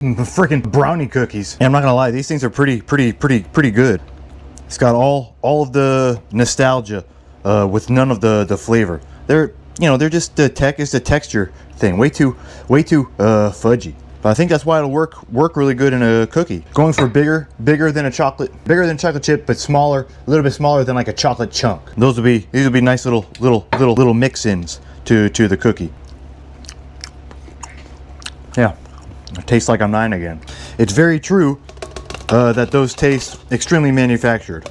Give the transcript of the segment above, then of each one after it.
freaking brownie cookies. And I'm not gonna lie, these things are pretty good. It's got all of the nostalgia with none of the flavor. They're just the texture thing. Way too fudgy. But I think that's why it'll work really good in a cookie. Going for bigger than a chocolate chip, but smaller, a little bit smaller than like a chocolate chunk. These will be nice little mix-ins to the cookie. Yeah, it tastes like I'm 9 again. It's very true that those taste extremely manufactured.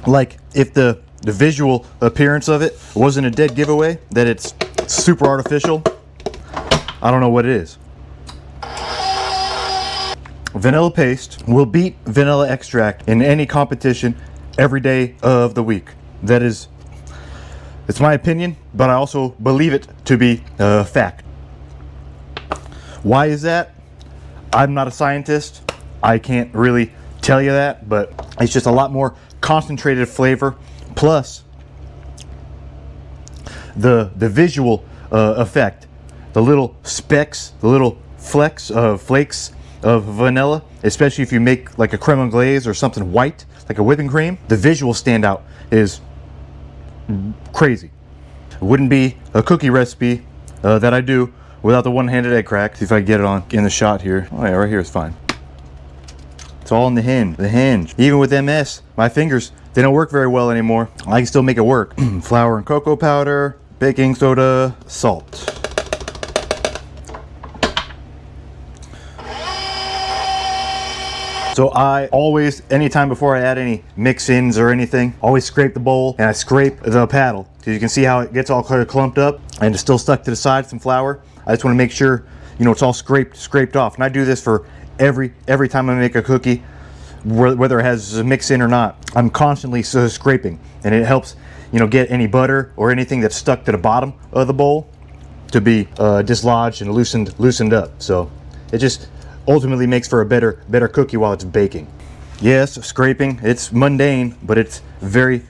Like if the visual appearance of it wasn't a dead giveaway, that it's super artificial, I don't know what it is. Vanilla paste will beat vanilla extract in any competition every day of the week. It's my opinion, but I also believe it to be a fact. Why is that? I'm not a scientist. I can't really tell you that, but it's just a lot more concentrated flavor, plus the visual effect, the little specks, the little flakes of vanilla, especially if you make like a creme anglaise or something white like a whipping cream. The visual standout is crazy. It wouldn't be a cookie recipe that I do without the one-handed egg crack. See if I can get it on in the shot here. Oh yeah, right here is fine. It's all in the hinge. Even with MS, my fingers, they don't work very well anymore. I can still make it work. Flour and cocoa powder, baking soda, salt. So I always, anytime before I add any mix-ins or anything, always scrape the bowl and I scrape the paddle. So you can see how it gets all clumped up and it's still stuck to the side, some flour. I just want to make sure, it's all scraped off. And I do this for every time I make a cookie, whether it has a mix-in or not. I'm constantly scraping, and it helps, get any butter or anything that's stuck to the bottom of the bowl to be dislodged and loosened up. So it just ultimately makes for a better cookie while it's baking. Yes, scraping, it's mundane, but it's very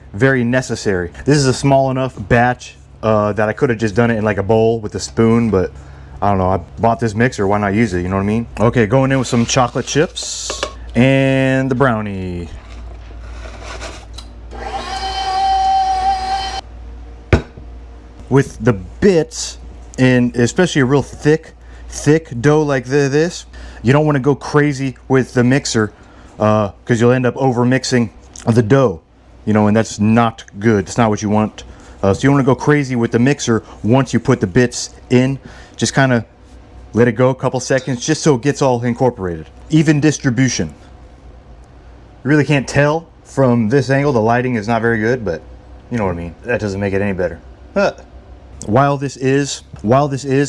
necessary. This is a small enough batch that I could have just done it in like a bowl with a spoon, but I don't know, I bought this mixer, why not use it, you know what I mean? Okay, going in with some chocolate chips and the brownie. With the bits, and especially a real thick dough like this, you don't want to go crazy with the mixer because you'll end up over mixing the dough, and that's not good. It's not what you want. So you want to go crazy with the mixer once you put the bits in. Just kind of let it go a couple seconds just so it gets all incorporated. Even distribution. You really can't tell from this angle. The lighting is not very good, but you know what I mean. That doesn't make it any better. While this is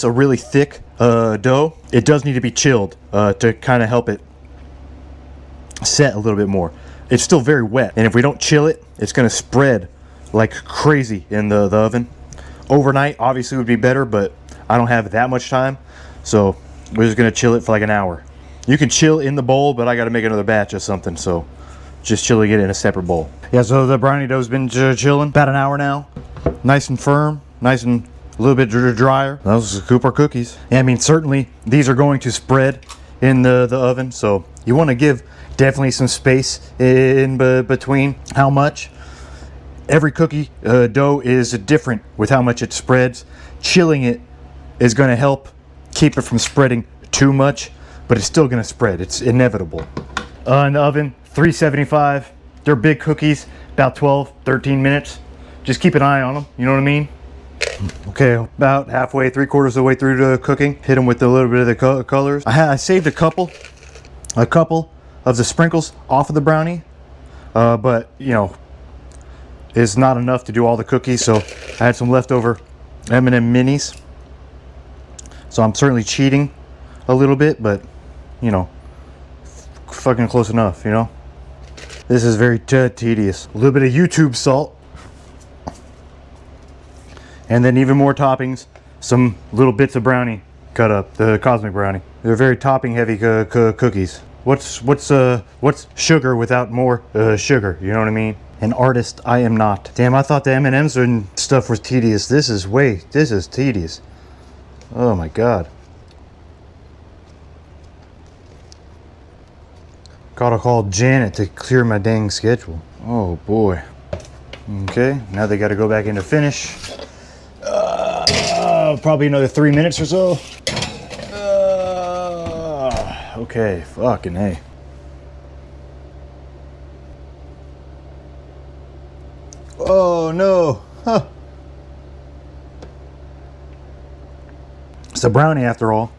a really thick dough, it does need to be chilled to kind of help it set a little bit more. It's still very wet, and if we don't chill it, it's going to spread like crazy in the oven. Overnight obviously would be better, but I don't have that much time, so we're just going to chill it for like an hour. You can chill in the bowl, but I got to make another batch of something, so just chilling it in a separate bowl. Yeah, so the brownie dough's been chilling about an hour now. Nice and firm, nice and a little bit drier. Those are Cooper cookies. Yeah, I mean, certainly these are going to spread in the oven, so you want to give definitely some space in between. How much? Every cookie dough is different with how much it spreads. Chilling it is going to help keep it from spreading too much, but it's still going to spread. It's inevitable. In the oven, 375. They're big cookies, about 12-13 minutes. Just keep an eye on them, you know what I mean? Okay, about halfway, 3/4 of the way through the cooking. Hit them with a little bit of the colors. I saved a couple of the sprinkles off of the brownie, but it's not enough to do all the cookies, so I had some leftover M&M minis. So I'm certainly cheating a little bit, but fucking close enough, This is very tedious. A little bit of YouTube salt. And then even more toppings, some little bits of brownie cut up, the Cosmic Brownie. They're very topping heavy cookies. What's sugar without more sugar, you know what I mean? An artist I am not. Damn, I thought the M&Ms and stuff was tedious. This is tedious. Oh my God. Gotta call Janet to clear my dang schedule. Oh boy. Okay, now they gotta go back into finish. Probably another 3 minutes or so. Okay, fucking hey. Oh no. Huh. It's a brownie after all.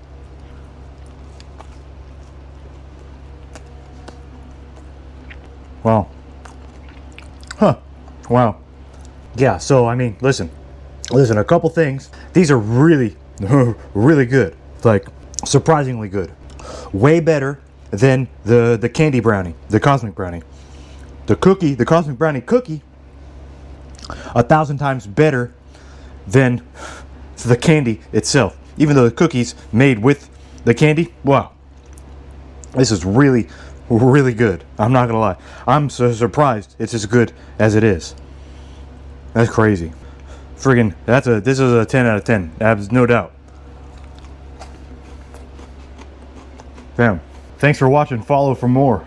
Wow. Huh. Wow. Yeah, so I mean, listen, a couple things. These are really, really good. Like, surprisingly good. Way better than the candy brownie, the Cosmic Brownie. The Cosmic Brownie cookie, 1,000 times better than the candy itself. Even though the cookie's made with the candy, wow. This is really, really good. I'm not gonna lie. I'm so surprised it's as good as it is. That's crazy. Friggin', this is a 10 out of 10. There's no doubt. Damn. Thanks for watching. Follow for more.